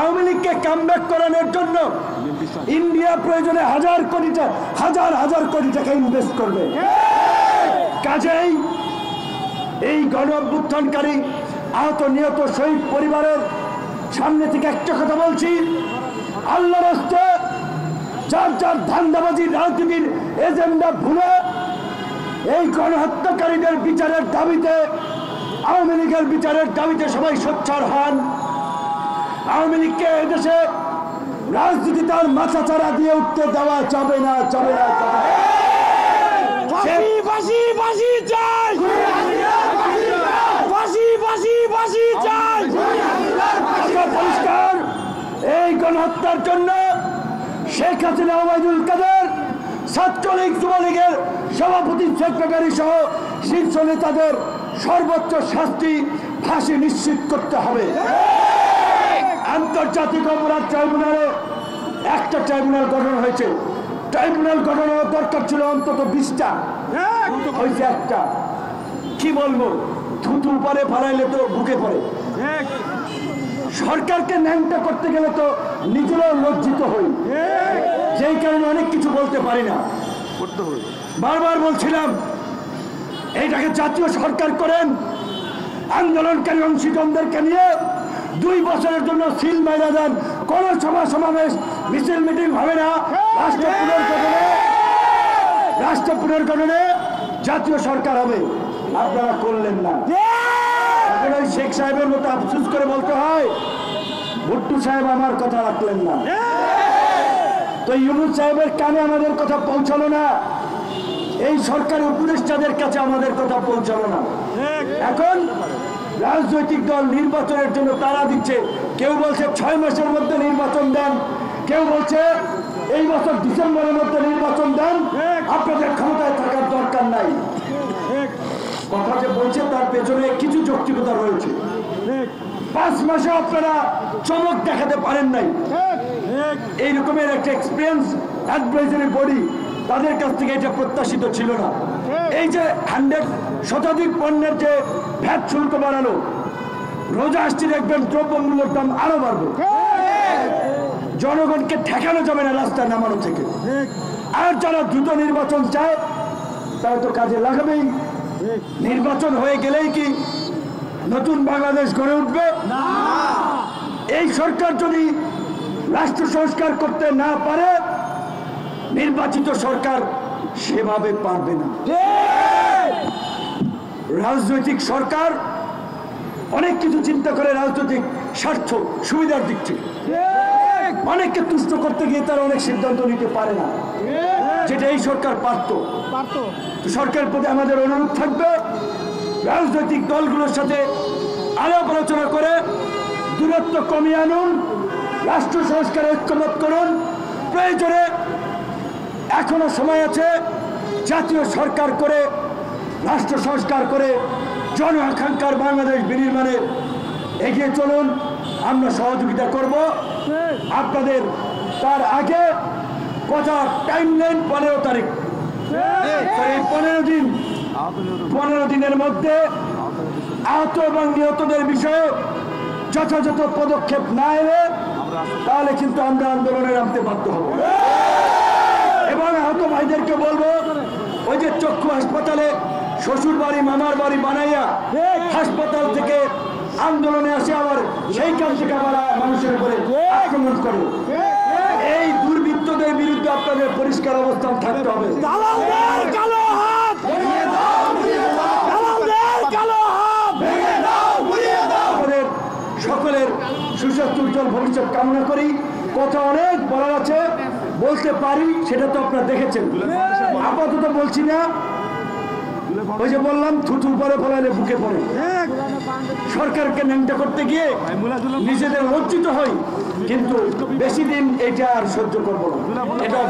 আওয়ামী লীগকে কামব্যাক করানোর জন্য ইন্ডিয়া প্রয়োজনে হাজার কোটি টাকা ইনভেস্ট করবে। কাজেই এই গণ অভ্যুত্থানকারী আহত নিহত শহীদ পরিবারের সামনে থেকে একটা কথা বলছি, আল্লাহর রাস্তে যার ধান্দাবাজি রাজনীতির এজেন্ডা ভুলে এই গণহত্যাকারীদের বিচারের দাবিতে, আওয়ামী লীগের বিচারের দাবিতে সবাই সোচ্চার হন। আওয়ামী লীগকে এদেশে রাজনীতি তার মাথা চারা দিয়ে উঠতে দেওয়া যাবে না। পরিষ্কার, এই গণহত্যার জন্য শেখ হাসিনা, ওবায়দুল কাদের, ছাত্রলীগ, যুবলীগের সভাপতি, সেক্রেটারি সহ শীর্ষ নেতাদের সর্বোচ্চ শাস্তি, ফাঁসি নিশ্চিত করতে হবে। আন্তর্জাতিক অপরাধ ট্রাইব্যুনালে একটা ট্রাইব্যুনাল গঠন হয়েছে, ট্রাইব্যুনাল গঠনের দরকার ছিল অন্তত 20টা, হয়েছে একটা। কি বলবো, থুতু পরে ফালাইলে তো বুকে পড়ে। সরকারকে ন্যাংটা করতে গেলে তো নিজেরাও লজ্জিত হই, যেই কারণে অনেক কিছু বলতে পারি না। বারবার বলছিলাম এইটাকে জাতীয় সরকার করেন, আন্দোলনকারী অংশীদারদেরকে নিয়ে 2 বছরের জন্য সিল মাইরা দেন, কোন সমাবেশ মিছিল মিটিং হবে না। রাষ্ট্র পুনর্গঠনে জাতীয় সরকার হবে, আপনারা করলেন না। শেখ সাহেবের মতো আফসোস করে বলতে হয়, ভুট্টু সাহেব আমার কথা রাখলেন না, তো ইউনূস সাহেবের কানে আমাদের কথা পৌঁছালো না, এই সরকারের উপদেষ্টাদের কাছে আমাদের কথা পৌঁছালো না। এখন রাজনৈতিক দল নির্বাচনের জন্য তারা দিচ্ছে, কেউ বলছে 6 মাসের মধ্যে নির্বাচন দেন, কেউ বলছে এই বছর ডিসেম্বরের মধ্যে নির্বাচন দেন, আপনাদের ক্ষমতায় থাকার দরকার নাই। কথা যে বলছে তার পেছনে কিছু যৌক্তিকতা রয়েছে। 5 মাসে আপনারা চমক দেখাতে পারেন নাই, এই রকমের একটা এক্সপিরিয়েন্স অ্যাডভাইজারি বডি, তাদের কাছ থেকে এটা প্রত্যাশিত ছিল না। এই যে 100 শতাধিক পণ্যের যে ভ্যাট শুল্ক বাড়ালো, রোজা আসছে দেখবেন দ্রব্যমূল্যের দাম আরো বাড়বে, জনগণকে ঠেকানো যাবে না রাস্তায় নামানো থেকে। আর যারা দ্রুত নির্বাচন চায় তারা তো কাজে লাগাবেই। নির্বাচন হয়ে গেলেই কি নতুন বাংলাদেশ গড়ে উঠবে? এই সরকার যদি রাষ্ট্র সংস্কার করতে না পারে, নির্বাচিত সরকার সেভাবে পারবে না। রাজনৈতিক সরকার অনেক কিছু চিন্তা করে, রাজনৈতিক স্বার্থ সুবিধার দিক থেকে অনেককে তুষ্ট করতে গিয়ে তারা অনেক সিদ্ধান্ত নিতে পারে না, যেটা এই সরকার পারত। সরকারের প্রতি আমাদের অনুরোধ থাকবে, রাজনৈতিক দলগুলোর সাথে আলাপ আলোচনা করে দূরত্ব কমিয়ে আনুন, রাষ্ট্র সংস্কারে ঐক্যমত করুন। প্রয়োজনে এখনো সময় আছে, জাতীয় সরকার করে রাষ্ট্র সংস্কার করে জন আকাঙ্ক্ষার বাংলাদেশ বিনির্মাণে এগিয়ে চলুন। আমরা সহযোগিতা করব আপনাদের। তার আগে কথা টাইমলাইন 15 তারিখ, এই 15 দিনের মধ্যে আহত এবং নিহতদের বিষয়ে যথাযথ পদক্ষেপ না এলে তাহলে কিন্তু আমরা আন্দোলনে নামতে বাধ্য হব। এবং আহত ভাইদেরকে বলবো, ওই যে চক্ষু হাসপাতালে শ্বশুর বাড়ি মামার বাড়ি বানাইয়া হাসপাতাল থেকে আন্দোলনে আসে, আবার সেইখান থেকে আবার মানুষের উপরে আক্রমণ করে, এই দুর্বৃত্তদের বিরুদ্ধে আপনাদের পরিষ্কার অবস্থান থাকতে হবে। সকলের সুস্বাস্থ্য উজ্জ্বল ভবিষ্যৎ কামনা করি। কথা অনেক বলার আছে, বলতে পারি, সেটা তো আপনারা দেখেছেন, আপাতত বলছি না। ওই যে বললাম, থুতু পরে ফলাইলে বুকে পড়ে। সরকারকে ন্যাংটা করতে গিয়ে নিজেদের লজ্জিত হই, কিন্তু বেশি দিন এটা আর সহ্য করবো না, এটা